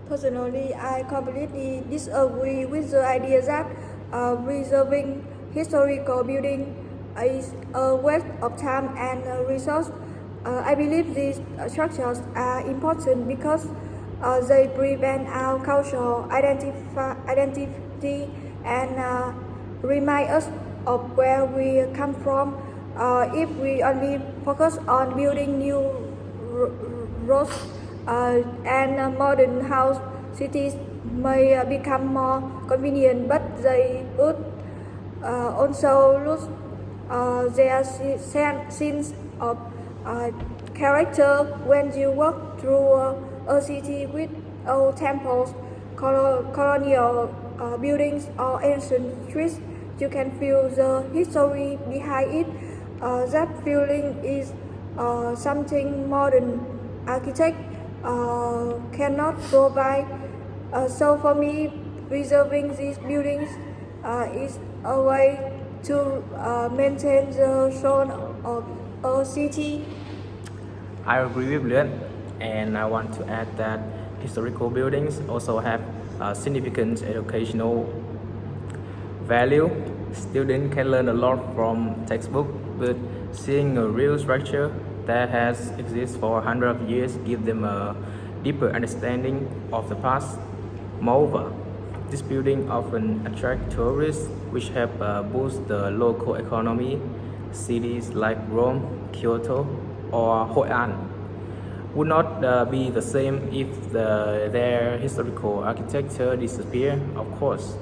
Personally, I completely disagree with the idea that preserving historical building is a waste of time and resource. I believe these structures are important because they prevent our cultural identity and remind us of where we come from. If we only focus on building new roads and modern house, cities may become more convenient, but they would also lose their sense of uh, character. When you walk through a city with old temples, colonial buildings, or ancient streets, you can feel the history behind it. That feeling is something modern architect cannot provide. So for me, preserving these buildings is a way to maintain the soul of a city. I agree with that, and I want to add that historical buildings also have significant educational value. Students can learn a lot from textbook, but seeing a real structure that has existed for hundreds of years gives them a deeper understanding of the past. Moreover, this building often attract tourists, which help boost the local economy. Cities like Rome, Kyoto, or Hoi An would not be the same if their historical architecture disappear. Of course,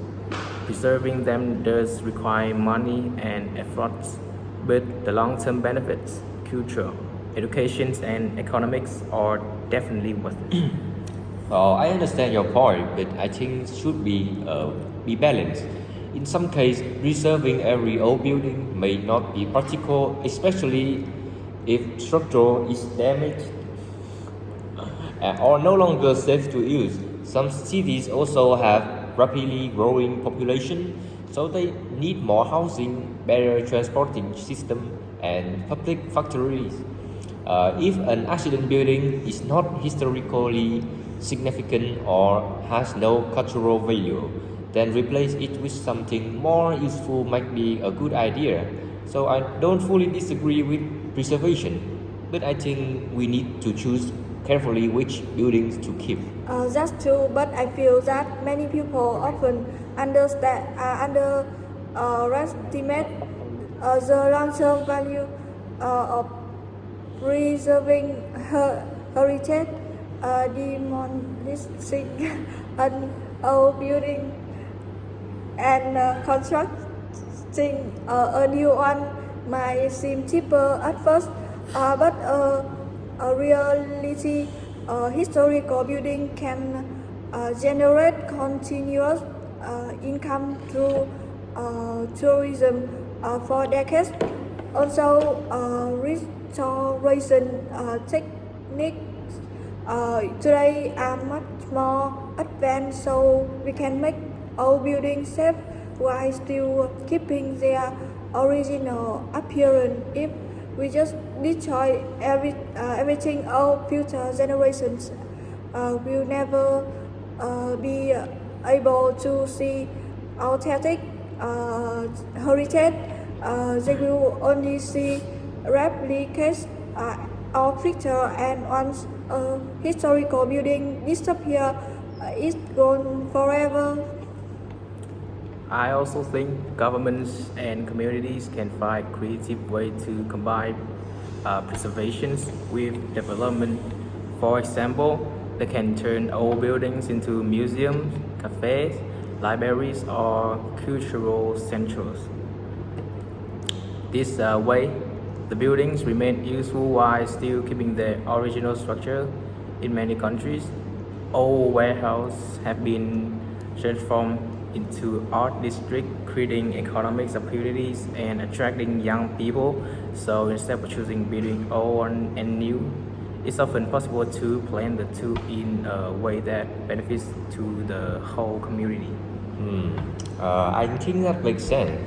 preserving them does require money and efforts, but the long-term benefits, culture, education, and economics are definitely worth it. I understand your point, but I think it should be balanced. In some cases, reserving every old building may not be practical, especially if structure is damaged or no longer safe to use. Some cities also have rapidly growing population, so they need more housing, better transporting system, and public factories. If an accident building is not historically significant or has no cultural value, then replace it with something more useful might be a good idea. So I don't fully disagree with preservation, but I think we need to choose carefully which buildings to keep. That's true, but I feel that many people often underestimate the long-term value of preserving heritage. Demolishing an old building and constructing a new one might seem cheaper at first, but a reality historical building can generate continuous income through tourism for decades. Also, restoration techniques today are much more advanced, so we can make old buildings safe while still keeping their original appearance. If we just destroy everything, our future generations will never be able to see authentic heritage. They will only see replicates of picture, and once a historical building disappear, it's gone forever. I also think governments and communities can find creative ways to combine preservations with development. For example, they can turn old buildings into museums, cafes, libraries, or cultural centers. This way, the buildings remain useful while still keeping their original structure. In many countries, old warehouses have been transformed into art districts, creating economic opportunities and attracting young people. So instead of choosing between old and new, it's often possible to blend the two in a way that benefits to the whole community. I think that makes sense.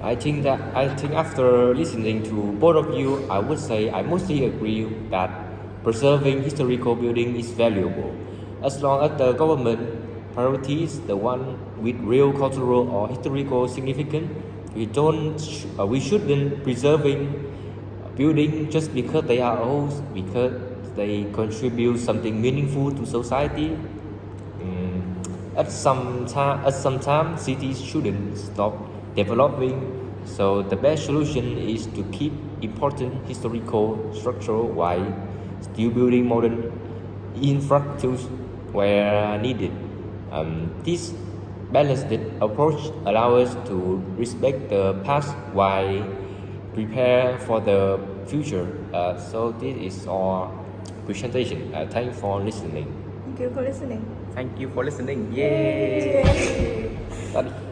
I think after listening to both of you, I would say I mostly agree that preserving historical building is valuable. As long as the government priorities the one with real cultural or historical significance, we shouldn't preserving building just because they are old, because they contribute something meaningful to society. At some time, cities shouldn't stop developing. So the best solution is to keep important historical structure while still building modern infrastructures where needed. This balanced approach allows us to respect the past while prepare for the future. So this is our presentation. Thanks for listening. Thank you for listening. Thank you for listening. Yay! Yay. Tadi.